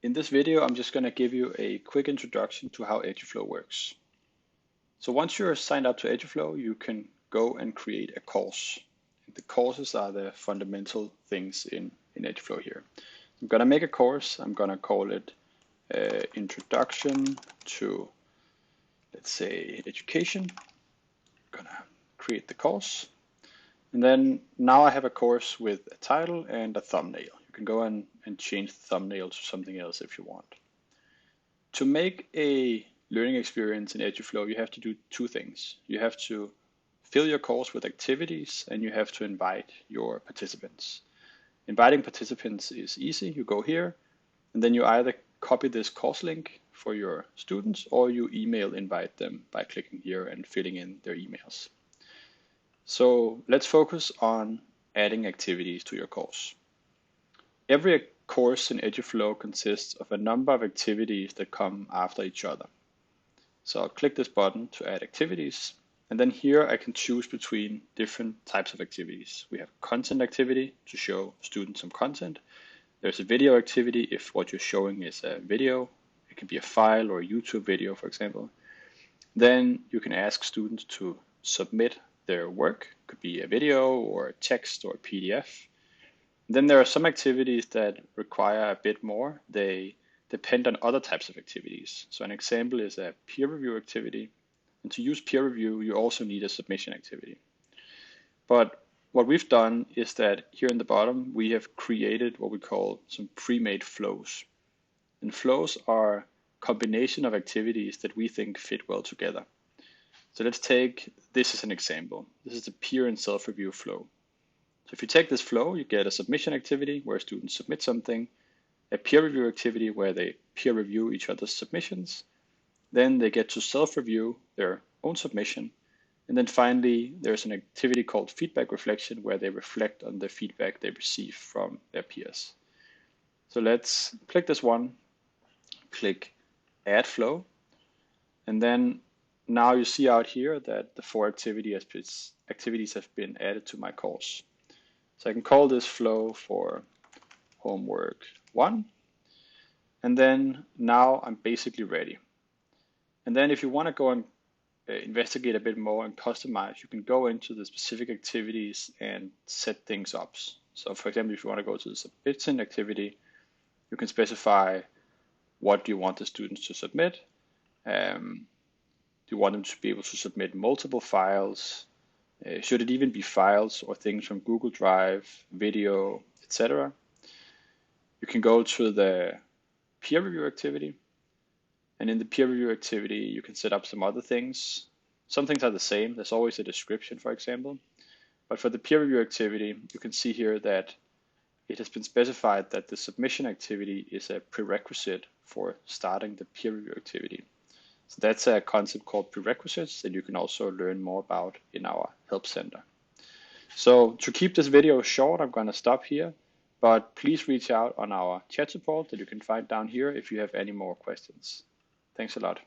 In this video, I'm just going to give you a quick introduction to how Eduflow works. So once you're signed up to Eduflow, you can go and create a course. The courses are the fundamental things in Eduflow here. I'm going to make a course. I'm going to call it Introduction to, let's say, Education. I'm going to create the course. And then now I have a course with a title and a thumbnail. You can go and change the thumbnail to something else if you want. To make a learning experience in Eduflow, you have to do two things. You have to fill your course with activities and you have to invite your participants. Inviting participants is easy. You go here and then you either copy this course link for your students or you email invite them by clicking here and filling in their emails. So let's focus on adding activities to your course. Every course in Eduflow consists of a number of activities that come after each other. So I'll click this button to add activities, and then here I can choose between different types of activities. We have content activity to show students some content. There's a video activity if what you're showing is a video. It can be a file or a YouTube video, for example. Then you can ask students to submit their work. It could be a video or a text or a PDF. Then there are some activities that require a bit more. They depend on other types of activities. So an example is a peer review activity. And to use peer review, you also need a submission activity. But what we've done is that here in the bottom, we have created what we call some pre-made flows. And flows are a combination of activities that we think fit well together. So let's take this as an example. This is the peer and self-review flow. So if you take this flow, you get a submission activity where students submit something, a peer review activity where they peer review each other's submissions, then they get to self-review their own submission, and then finally there's an activity called feedback reflection where they reflect on the feedback they receive from their peers. So let's click this one, click add flow, and then now you see out here that the 4 activities have been added to my course. So I can call this flow for homework 1. And then now I'm basically ready. And then if you want to go and investigate a bit more and customize, you can go into the specific activities and set things up. So for example, if you want to go to the submission activity, you can specify what do you want the students to submit. Do you want them to be able to submit multiple files? Should it even be files or things from Google Drive, video, etc.? You can go to the peer review activity. And in the peer review activity, you can set up some other things. Some things are the same. There's always a description, for example. But for the peer review activity, you can see here that it has been specified that the submission activity is a prerequisite for starting the peer review activity. So that's a concept called prerequisites that you can also learn more about in our help center. So to keep this video short, I'm going to stop here, but please reach out on our chat support that you can find down here if you have any more questions. Thanks a lot.